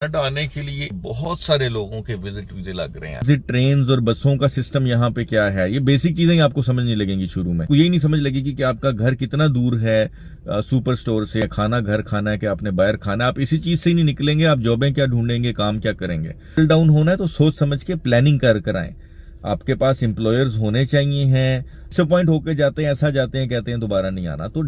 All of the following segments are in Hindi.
कनाडा आने के लिए बहुत सारे लोगों के विजिट वीजे लग रहे हैं। विजिट ट्रेन और बसों का सिस्टम यहाँ पे क्या है, ये बेसिक चीजें ही आपको समझ नहीं लगेंगी शुरू में। यही नहीं समझ लगेगी कि आपका घर कितना दूर है सुपर स्टोर से, खाना घर खाना है कि आपने बाहर खाना, आप इसी चीज से ही नहीं निकलेंगे। आप जॉबें क्या ढूंढेंगे, काम क्या करेंगे। सेटल डाउन होना है तो सोच समझ के प्लानिंग कर आए। आपके पास एम्प्लॉयर्स होने चाहिए हैं। डिसअपॉइंट होकर जाते हैं, ऐसा जाते हैं, कहते हैं दोबारा नहीं आना। तो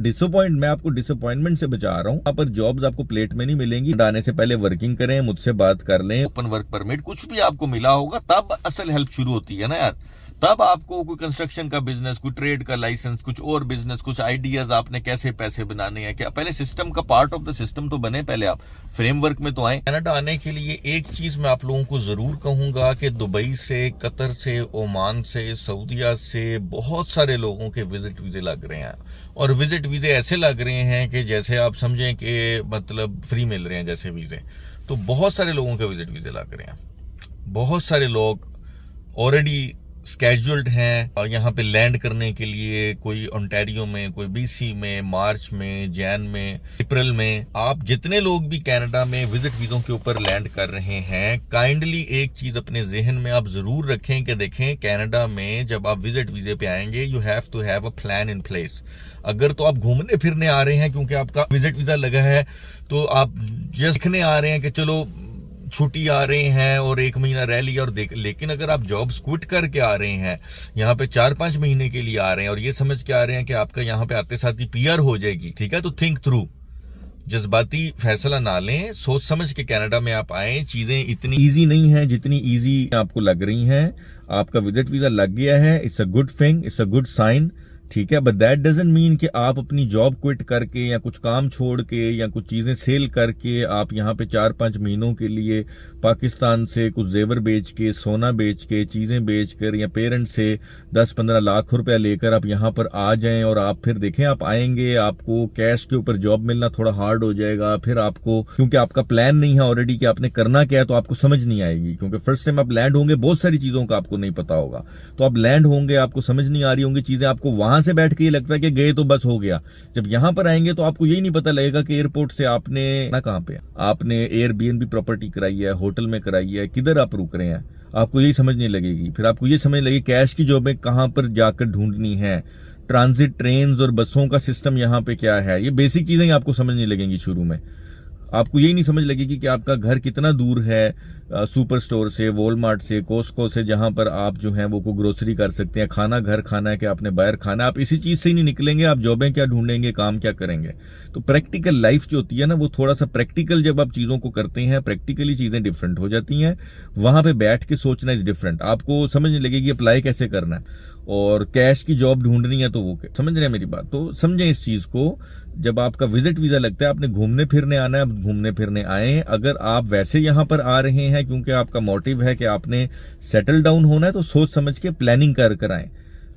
मैं आपको डिसअपॉइंटमेंट से बचा रहा हूँ। यहाँ पर जॉब्स आपको प्लेट में नहीं मिलेंगी। आने से पहले वर्किंग करें, मुझसे बात कर लें। ओपन वर्क परमिट कुछ भी आपको मिला होगा तब असल हेल्प शुरू होती है ना यार। तब आपको कोई कंस्ट्रक्शन का बिजनेस, कोई ट्रेड का लाइसेंस, कुछ और बिजनेस, कुछ आइडियाज आपने कैसे पैसे बनाने हैं, क्या पहले सिस्टम का पार्ट ऑफ द सिस्टम तो बने, पहले आप फ्रेमवर्क में तो आए। कनाडा आने के लिए एक चीज मैं आप लोगों को जरूर कहूंगा कि दुबई से, कतर से, ओमान से, सऊदीया से बहुत सारे लोगों के विजिट वीजे लग रहे हैं। और विजिट वीजे ऐसे लग रहे हैं कि जैसे आप समझें कि मतलब फ्री मिल रहे हैं जैसे वीजे। तो बहुत सारे लोगों के विजिट वीजे लग रहे हैं। बहुत सारे लोग ऑलरेडी स्केड्यूल्ड हैं और यहाँ पे लैंड करने के लिए, कोई ओंटारियो में, कोई बीसी में, मार्च में, जैन में, अप्रैल में। आप जितने लोग भी कनाडा में विजिट वीजों के ऊपर लैंड कर रहे हैं, काइंडली एक चीज अपने जहन में आप जरूर रखें कि देखें कनाडा में जब आप विजिट वीजे पे आएंगे, you have to have a plan in place. अगर तो आप घूमने फिरने आ रहे हैं क्योंकि आपका विजिट वीजा लगा है, तो आप जस्ट देखने आ रहे हैं कि चलो छुट्टी आ रहे हैं और 1 महीना रह लिया और देख। लेकिन अगर आप जॉब्स क्विट करके आ रहे हैं, यहाँ पे 4-5 महीने के लिए आ रहे हैं और ये समझ के आ रहे हैं कि आपका यहाँ पे आते साथ ही पीआर हो जाएगी, ठीक है, तो थिंक थ्रू, जज्बाती फैसला ना लें, सोच समझ के कनाडा में आप आए। चीजें इतनी इजी नहीं है जितनी इजी आपको लग रही हैं। आपका विजिट वीजा लग गया है, it's a good thing, it's a good sign, ठीक है। बट दैट डजंट मीन कि आप अपनी जॉब क्विट करके या कुछ काम छोड़ के या कुछ चीजें सेल करके आप यहाँ पे 4-5 महीनों के लिए पाकिस्तान से कुछ जेवर बेच के, सोना बेच के, चीजें बेच कर या पेरेंट से 10-15 लाख रुपया लेकर आप यहाँ पर आ जाएं। और आप फिर देखें, आप आएंगे, आपको कैश के ऊपर जॉब मिलना थोड़ा हार्ड हो जाएगा। फिर आपको, क्योंकि आपका प्लान नहीं है ऑलरेडी कि आपने करना क्या है, तो आपको समझ नहीं आएगी। क्योंकि फर्स्ट टाइम आप लैंड होंगे, बहुत सारी चीजों का आपको नहीं पता होगा। तो आप लैंड होंगे, आपको समझ नहीं आ रही होंगी चीजें, आपको वहां से बैठ के ये लगता है कि गए तो बस हो गया। जब यहां पर आएंगे तो आपको यही नहीं पता लगेगा कि एयरपोर्ट से आपने ना, कहां पे आपने एयरबीएनबी प्रॉपर्टी कराई है, होटल में कराई है, किधर आप रुक रहे हैं, आपको यही समझ नहीं लगेगी। फिर आपको ये समझ लगेगी कैश की जॉबें कहां पर जाकर ढूंढनी है, ट्रांजिट ट्रेन और बसों का सिस्टम यहाँ पे क्या है, ये बेसिक चीजें ही आपको समझ नहीं लगेंगी शुरू में। आपको यही नहीं समझ लगेगी कि आपका घर कितना दूर है सुपर स्टोर से, वॉलमार्ट से, कोस्को से, जहां पर आप जो है वो को ग्रोसरी कर सकते हैं, खाना घर खाना है कि आपने बाहर खाना, आप इसी चीज से ही नहीं निकलेंगे। आप जॉबें क्या ढूंढेंगे, काम क्या करेंगे। तो प्रैक्टिकल लाइफ जो होती है ना, वो थोड़ा सा प्रैक्टिकल जब आप चीजों को करते हैं, प्रैक्टिकली चीजें डिफरेंट हो जाती हैं। वहां पे बैठ के सोचना इज डिफरेंट। आपको समझ नहीं लगेगी अप्लाई कैसे करना है। और कैश की जॉब ढूंढनी है तो वो समझ रहे हैं मेरी बात, तो समझें इस चीज को। जब आपका विजिट वीजा लगता है, आपने घूमने फिरने आना है, आप घूमने फिरने आए। अगर आप वैसे यहां पर आ रहे हैं क्योंकि आपका मोटिव है कि आपने सेटल डाउन होना है, तो सोच समझ के प्लानिंग कर आए।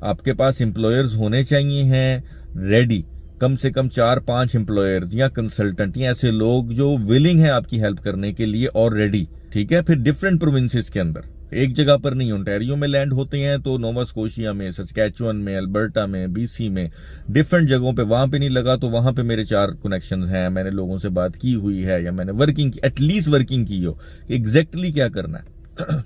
आपके पास एम्प्लॉयर्स होने चाहिए हैं रेडी, कम से कम 4-5 एम्प्लॉयर्स या कंसल्टेंट या ऐसे लोग जो विलिंग है आपकी हेल्प करने के लिए और रेडी, ठीक है। फिर डिफरेंट प्रोविंसेस के अंदर, एक जगह पर नहीं। ओंटारियो में लैंड होते हैं तो नोवा स्कोशिया में, सस्कैचुअन में, अल्बर्टा में, बीसी में, डिफरेंट जगहों पे। वहां पे नहीं लगा तो वहां पे मेरे 4 कनेक्शंस हैं, मैंने लोगों से बात की हुई है या मैंने वर्किंग की, एटलीस्ट वर्किंग की हो, एग्जैक्टली क्या करना है।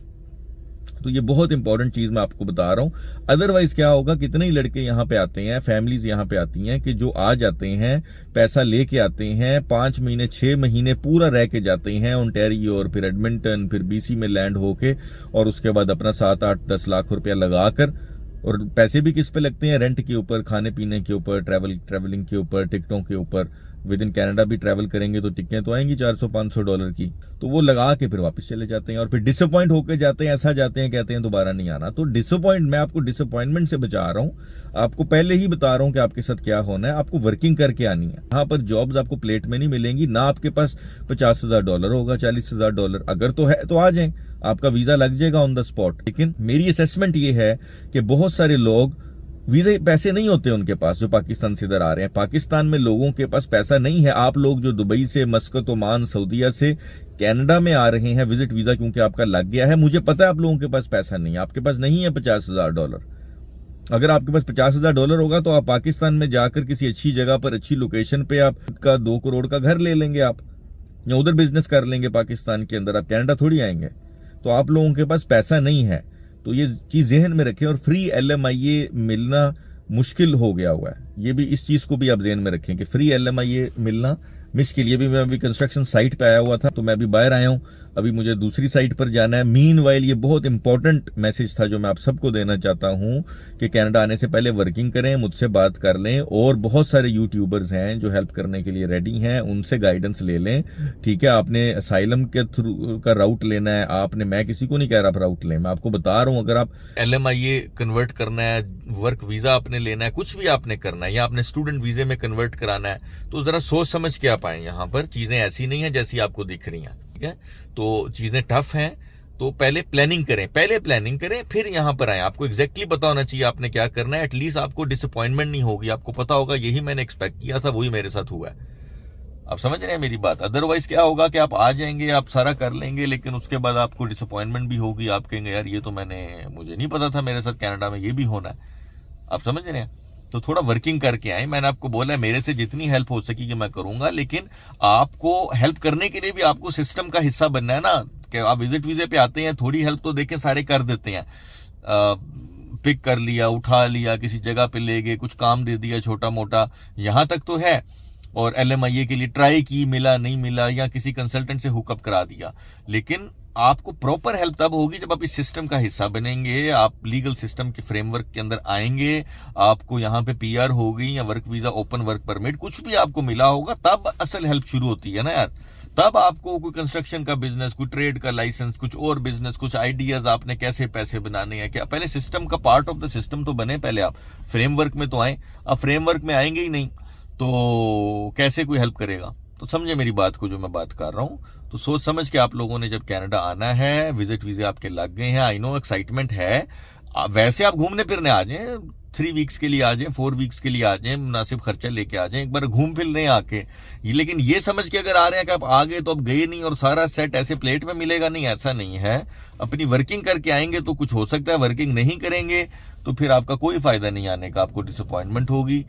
तो ये बहुत इंपॉर्टेंट चीज मैं आपको बता रहा हूं। अदरवाइज क्या होगा, कितने ही लड़के यहाँ पे आते हैं, फैमिलीज यहाँ पे आती हैं कि जो आ जाते हैं, पैसा लेके आते हैं, 5 महीने 6 महीने पूरा रह के जाते हैं ओंटारियो और फिर एडमिंटन, फिर बीसी में लैंड होके, और उसके बाद अपना 7-8-10 लाख रुपया लगाकर, और पैसे भी किस पे लगते हैं, रेंट के ऊपर, खाने पीने के ऊपर, ट्रेवलिंग के ऊपर, टिकटों के ऊपर। विद इन कनाडा भी ट्रैवल करेंगे तो टिकटें तो आएंगी $400-500 की, तो वो लगा के फिर वापस चले जाते हैं और फिर डिसअपॉइंट होकर जाते हैं, ऐसा जाते हैं, कहते हैं दोबारा नहीं आना। तो मैं आपको डिसअपॉइंटमेंट से बचा रहा हूं। आपको पहले ही बता रहा हूं कि आपके साथ क्या होना है। आपको वर्किंग करके आनी है। यहाँ पर जॉब्स आपको प्लेट में नहीं मिलेंगी, ना आपके पास $50,000 होगा, $40,000। अगर तो है तो आ जाए, आपका वीजा लग जाएगा ऑन द स्पॉट। लेकिन मेरी असेसमेंट ये है कि बहुत सारे लोग, वीजा पैसे नहीं होते उनके पास, जो पाकिस्तान से इधर आ रहे हैं। पाकिस्तान में लोगों के पास पैसा नहीं है। आप लोग जो दुबई से, मस्कत, ओमान, सऊदीया से कनाडा में आ रहे हैं विजिट वीजा क्योंकि आपका लग गया है, मुझे पता है आप लोगों के पास पैसा नहीं है। आपके पास नहीं है $50,000। अगर आपके पास $50,000 होगा तो आप पाकिस्तान में जाकर किसी अच्छी जगह पर, अच्छी लोकेशन पे आपका 2 करोड़ का घर ले लेंगे आप। या उधर बिजनेस कर लेंगे पाकिस्तान के अंदर, आप कनाडा थोड़ी आएंगे। तो आप लोगों के पास पैसा नहीं है, तो ये चीज जहन में रखें। और फ्री LMIA मिलना मुश्किल हो गया हुआ है, ये भी, इस चीज को भी आप जहन में रखें कि फ्री LMIA मिलना मुश्किल। ये भी, मैं अभी कंस्ट्रक्शन साइट पे आया हुआ था, तो मैं अभी बाहर आया हूं, अभी मुझे दूसरी साइट पर जाना है। मीनवाइल ये बहुत इंपॉर्टेंट मैसेज था जो मैं आप सबको देना चाहता हूं कि कनाडा आने से पहले वर्किंग करें, मुझसे बात कर लें, और बहुत सारे यूट्यूबर्स हैं जो हेल्प करने के लिए रेडी हैं, उनसे गाइडेंस ले लें। ठीक है, आपने असाइलम के थ्रू का राउट लेना है आपने, मैं किसी को नहीं कह रहा आप राउट लें, मैं आपको बता रहा हूं, अगर आप LMIA कन्वर्ट करना है, वर्क वीजा आपने लेना है, कुछ भी आपने करना है, या आपने स्टूडेंट वीजे में कन्वर्ट कराना है, तो जरा सोच समझ के आप आए। यहाँ पर चीजें ऐसी नहीं है जैसी आपको दिख रही हैं, ठीक है। तो चीजें टफ हैं, तो पहले प्लानिंग करें, फिर यहां पर आए। आपको एग्जैक्टली पता होना चाहिए आपने क्या करना है, एटलीस्ट आपको डिसअपॉइंटमेंट नहीं होगी, आपको पता होगा यही मैंने एक्सपेक्ट किया था, वही मेरे साथ हुआ है। आप समझ रहे हैं मेरी बात। अदरवाइज क्या होगा कि आप आ जाएंगे, आप सारा कर लेंगे, लेकिन उसके बाद आपको डिसअपॉइंटमेंट भी होगी, आप कहेंगे यार ये तो मुझे नहीं पता था मेरे साथ कनाडा में ये भी होना है। आप समझ रहे हैं। तो थोड़ा वर्किंग करके आए। मैंने आपको बोला है मेरे से जितनी हेल्प हो सकेगी मैं करूंगा, लेकिन आपको हेल्प करने के लिए भी आपको सिस्टम का हिस्सा बनना है ना। कि आप विजिट वीजे पे आते हैं, थोड़ी हेल्प तो देखें सारे कर देते हैं, पिक कर लिया, उठा लिया, किसी जगह पे ले गए, कुछ काम दे दिया छोटा मोटा, यहां तक तो है। और LMIA के लिए ट्राई की, मिला नहीं मिला, या किसी कंसल्टेंट से हुकअप करा दिया। लेकिन आपको प्रॉपर हेल्प तब होगी जब आप इस सिस्टम का हिस्सा बनेंगे, आप लीगल सिस्टम के फ्रेमवर्क के अंदर आएंगे, आपको यहाँ पे PR होगी या work visa, open work permit, कुछ भी आपको मिला होगा, तब असल हेल्प शुरू होती है ना यार। तब आपको कोई कंस्ट्रक्शन का बिजनेस, कोई ट्रेड का लाइसेंस, कुछ और बिजनेस, कुछ आइडियाज आपने कैसे पैसे बनाने हैं, क्या पहले सिस्टम का पार्ट ऑफ द सिस्टम तो बने, पहले आप फ्रेमवर्क में तो आए। अब फ्रेमवर्क में आएंगे ही नहीं तो कैसे कोई हेल्प करेगा। तो समझे मेरी बात को जो मैं बात कर रहा हूं। तो सोच समझ के आप लोगों ने जब कनाडा आना है, विजिट वीजे आपके लग गए हैं, आई नो एक्साइटमेंट है, वैसे आप घूमने फिरने आ जाएं, 3 वीक्स के लिए आ जाएं, 4 वीक्स के लिए आ जाएं, मुनासिब खर्चा लेके आ जाएं, एक बार घूम फिर लें आके। लेकिन ये समझ के अगर आ रहे हैं कि आप आ गए तो अब गए नहीं और सारा सेट ऐसे प्लेट में मिलेगा, नहीं, ऐसा नहीं है। अपनी वर्किंग करके आएंगे तो कुछ हो सकता है, वर्किंग नहीं करेंगे तो फिर आपका कोई फायदा नहीं आने का, आपको डिसअपॉइंटमेंट होगी।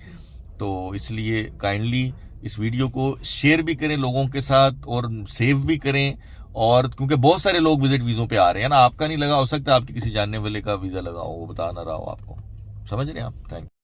तो इसलिए काइंडली इस वीडियो को शेयर भी करें लोगों के साथ और सेव भी करें। और क्योंकि बहुत सारे लोग विजिट वीजों पे आ रहे हैं ना, आपका नहीं लगा, हो सकता है आपके किसी जानने वाले का वीजा लगा हो, वो बता ना रहा हो आपको। समझ रहे हैं आप। Thank you.